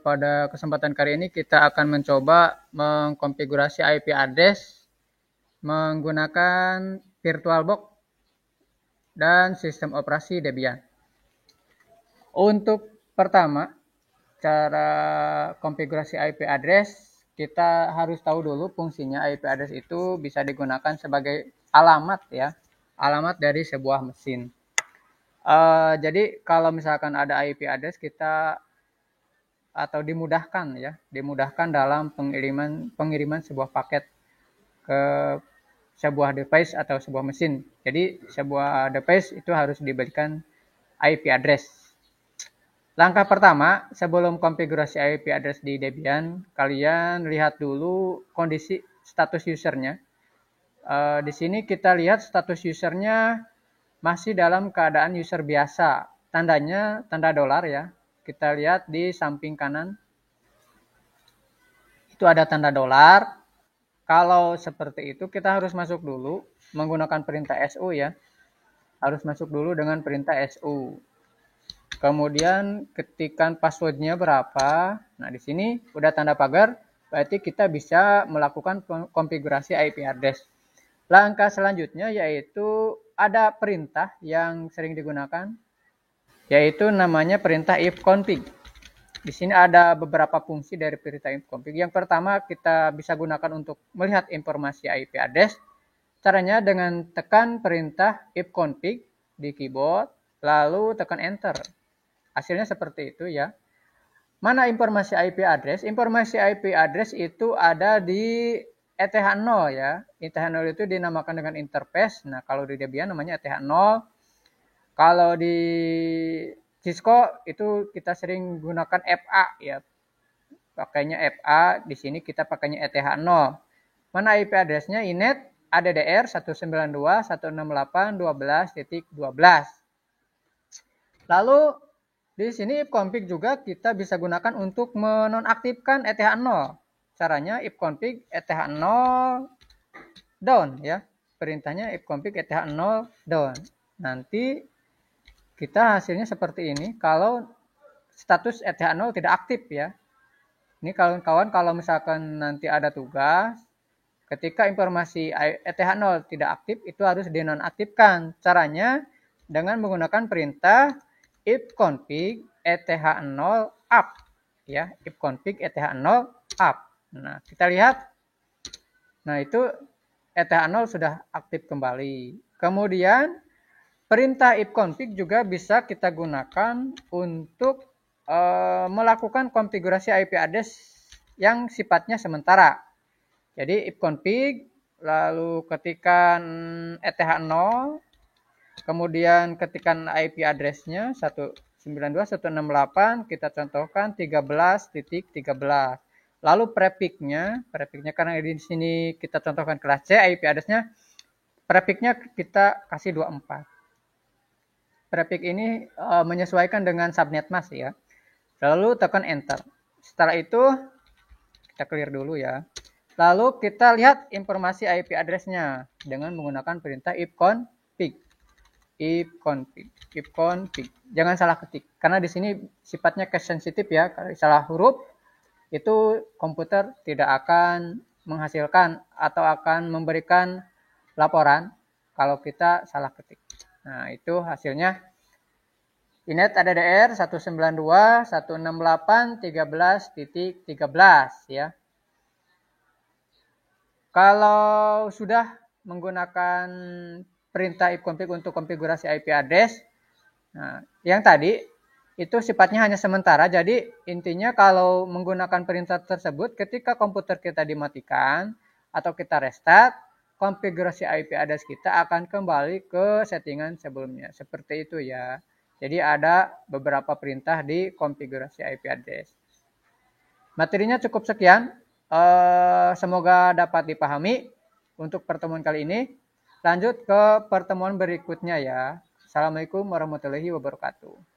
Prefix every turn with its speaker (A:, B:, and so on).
A: Pada kesempatan kali ini kita akan mencoba mengkonfigurasi IP address menggunakan VirtualBox dan sistem operasi Debian. Untuk pertama, cara konfigurasi IP address, kita harus tahu dulu fungsinya. IP address itu bisa digunakan sebagai alamat ya, alamat dari sebuah mesin. Jadi kalau misalkan ada IP address, kita atau dimudahkan dalam pengiriman sebuah paket ke sebuah device atau sebuah mesin. Jadi sebuah device itu harus diberikan IP address. Langkah pertama, sebelum konfigurasi IP address di Debian, kalian lihat dulu kondisi status usernya. Di sini kita lihat status usernya masih dalam keadaan user biasa. Tandanya tanda dolar ya. Kita lihat di samping kanan. Itu ada tanda dolar. Kalau seperti itu kita harus masuk dulu menggunakan perintah su ya. Harus masuk dulu dengan perintah su. Kemudian ketikkan passwordnya berapa. Nah, di sini udah tanda pagar, berarti kita bisa melakukan konfigurasi IP address. Langkah selanjutnya yaitu ada perintah yang sering digunakan, yaitu namanya perintah ifconfig. Di sini ada beberapa fungsi dari perintah ifconfig. Yang pertama kita bisa gunakan untuk melihat informasi IP address. Caranya dengan tekan perintah ifconfig di keyboard, lalu tekan enter. Hasilnya seperti itu ya. Mana informasi IP address? Informasi IP address itu ada di ETH0 ya. ETH0 itu dinamakan dengan interface. Nah, kalau di Debian namanya ETH0. Kalau di Cisco itu kita sering gunakan FA ya. Pakainya FA, di sini kita pakainya ETH0. Mana IP address-nya? Inet ADDR 192.168.12.12. Lalu di sini ifconfig juga kita bisa gunakan untuk menonaktifkan ETH0. Caranya ifconfig ETH0 down ya. Perintahnya ifconfig ETH0 down. Nanti kita hasilnya seperti ini kalau status ETH0 tidak aktif ya. Ini kawan-kawan kalau misalkan nanti ada tugas, ketika informasi ETH0 tidak aktif, itu harus dinonaktifkan. Caranya dengan menggunakan perintah ifconfig ETH0 up ya, ifconfig ETH0 up. Nah, kita lihat. Nah, itu ETH0 sudah aktif kembali. Kemudian perintah ifconfig juga bisa kita gunakan untuk melakukan konfigurasi IP address yang sifatnya sementara. Jadi ifconfig, lalu ketikkan ETH0, kemudian ketikkan IP address-nya 192.168, kita contohkan 13.13. Lalu prefix-nya karena di sini kita contohkan kelas C, IP address-nya, prefix-nya kita kasih 24. Prefix ini menyesuaikan dengan subnet mask ya. Lalu tekan enter. Setelah itu kita clear dulu ya. Lalu kita lihat informasi IP address-nya dengan menggunakan perintah ifconfig. Jangan salah ketik karena di sini sifatnya case sensitif ya. Kalau salah huruf itu komputer tidak akan menghasilkan atau akan memberikan laporan kalau kita salah ketik. Nah, itu hasilnya Inet ADDR 192.168.13.13 ya. Kalau sudah menggunakan perintah ifconfig untuk konfigurasi IP address, nah, yang tadi itu sifatnya hanya sementara. Jadi intinya kalau menggunakan perintah tersebut, ketika komputer kita dimatikan atau kita restart, konfigurasi IP address kita akan kembali ke settingan sebelumnya. Seperti itu ya. Jadi ada beberapa perintah di konfigurasi IP address. Materinya cukup sekian. Semoga dapat dipahami untuk pertemuan kali ini. Lanjut ke pertemuan berikutnya ya. Assalamualaikum warahmatullahi wabarakatuh.